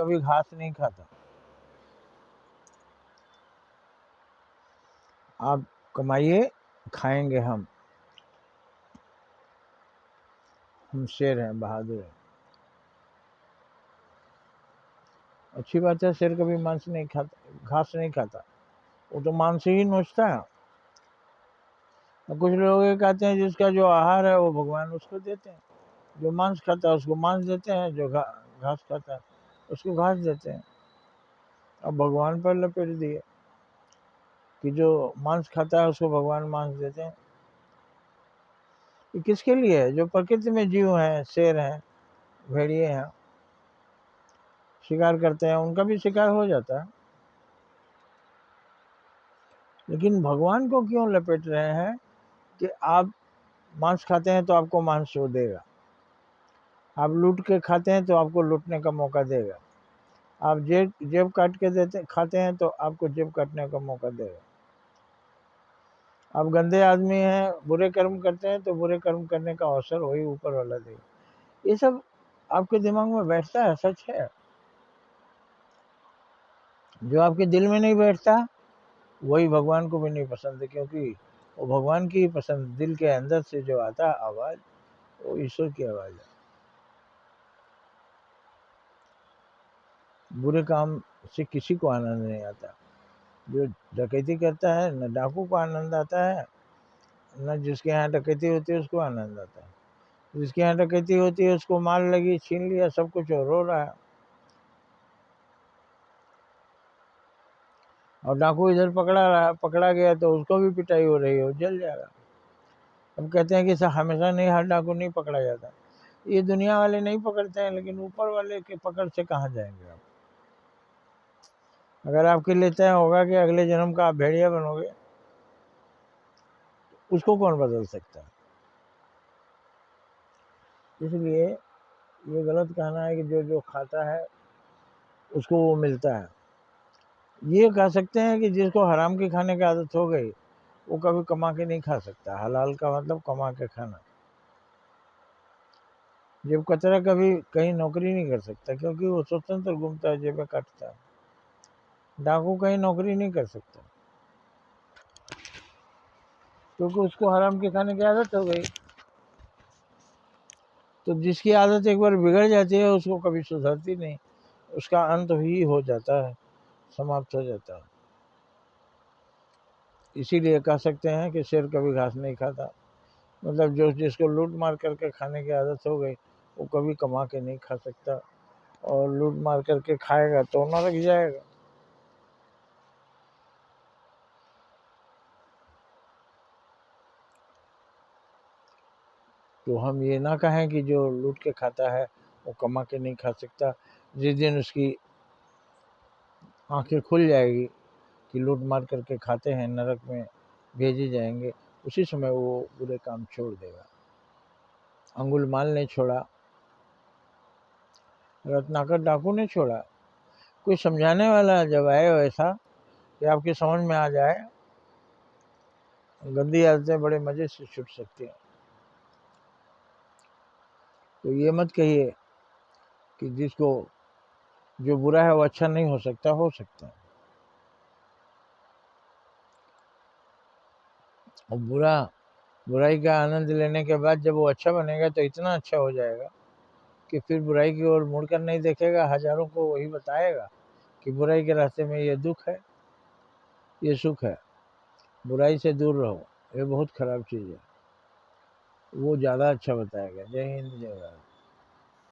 कभी घास नहीं खाता। आप कमाइए, खाएंगे हम शेर हैं, बहादुर हैं। अच्छी बात है, शेर कभी मांस नहीं खाता, घास नहीं खाता, वो तो मांस ही नोचता है। तो कुछ लोग ये कहते हैं जिसका जो आहार है वो भगवान उसको देते हैं, जो मांस खाता है उसको मांस देते हैं, जो घास खाता है उसको घास देते हैं। अब भगवान पर लपेट दिए कि जो मांस खाता है उसको भगवान मांस देते हैं। ये किसके लिए है? जो प्रकृति में जीव हैं, शेर हैं, भेड़िए हैं, शिकार करते हैं, उनका भी शिकार हो जाता है। लेकिन भगवान को क्यों लपेट रहे हैं कि आप मांस खाते हैं तो आपको मांस वो देगा, आप लूट के खाते हैं तो आपको लूटने का मौका देगा, आप जेब जेब काट के देते खाते हैं तो आपको जेब काटने का मौका देगा, आप गंदे आदमी हैं, बुरे कर्म करते हैं तो बुरे कर्म करने का अवसर वही ऊपर वाला देगा। ये सब आपके दिमाग में बैठता है, सच है। जो आपके दिल में नहीं बैठता वही भगवान को भी नहीं पसंद है, क्योंकि वो भगवान की ही पसंद, दिल के अंदर से जो आता है आवाज, वो ईश्वर की आवाज है। बुरे काम से किसी को आनंद नहीं आता। जो डकैती करता है, न डाकू को आनंद आता है, न जिसके यहाँ डकैती होती है उसको आनंद आता है। जिसके यहाँ डकैती होती है उसको मार लगी, छीन लिया सब कुछ, और रो रहा है, और डाकू इधर पकड़ा गया तो उसको भी पिटाई हो रही है, वो जल जाएगा। अब कहते हैं कि हमेशा नहीं, हर डाकू नहीं पकड़ा जाता। ये दुनिया वाले नहीं पकड़ते हैं, लेकिन ऊपर वाले के पकड़ से कहाँ जाएंगे आप? अगर आपके लिए तय होगा कि अगले जन्म का आप भेड़िया बनोगे, उसको कौन बदल सकता है? इसलिए ये गलत कहना है कि जो जो खाता है उसको वो मिलता है। ये कह सकते हैं कि जिसको हराम की खाने की आदत हो गई वो कभी कमा के नहीं खा सकता। हलाल का मतलब कमा के खाना। जेब कतरा कभी कहीं नौकरी नहीं कर सकता, क्योंकि वो स्वतंत्र घूमता है, जेबें काटता है। डाकू कहीं नौकरी नहीं कर सकता, क्योंकि उसको हराम के खाने की आदत हो गई। तो जिसकी आदत एक बार बिगड़ जाती है उसको कभी सुधरती नहीं, उसका अंत ही हो जाता है, समाप्त हो जाता है। इसीलिए कह सकते हैं कि शेर कभी घास नहीं खाता। मतलब जो जिसको लूट मार करके खाने की आदत हो गई वो कभी कमा के नहीं खा सकता, और लूट मार करके खाएगा तो नरक जाएगा। तो हम ये ना कहें कि जो लूट के खाता है वो कमा के नहीं खा सकता। जिस दिन उसकी आंखें खुल जाएगी कि लूट मार करके खाते हैं, नरक में भेजे जाएंगे, उसी समय वो बुरे काम छोड़ देगा। अंगुलमाल ने छोड़ा, रत्नाकर डाकू ने छोड़ा। कोई समझाने वाला जब आए वैसा कि आपकी समझ में आ जाए, गंदी आदतें बड़े मजे से छूट सकती हैं। तो ये मत कहिए कि जिसको जो बुरा है वो अच्छा नहीं हो सकता, हो सकता है। और बुराई का आनंद लेने के बाद जब वो अच्छा बनेगा तो इतना अच्छा हो जाएगा कि फिर बुराई की ओर मुड़कर नहीं देखेगा, हजारों को वही बताएगा कि बुराई के रास्ते में ये दुख है, ये सुख है, बुराई से दूर रहो, ये बहुत खराब चीज़ है। वो ज़्यादा अच्छा बताएगा। जय हिंद, जय भारत।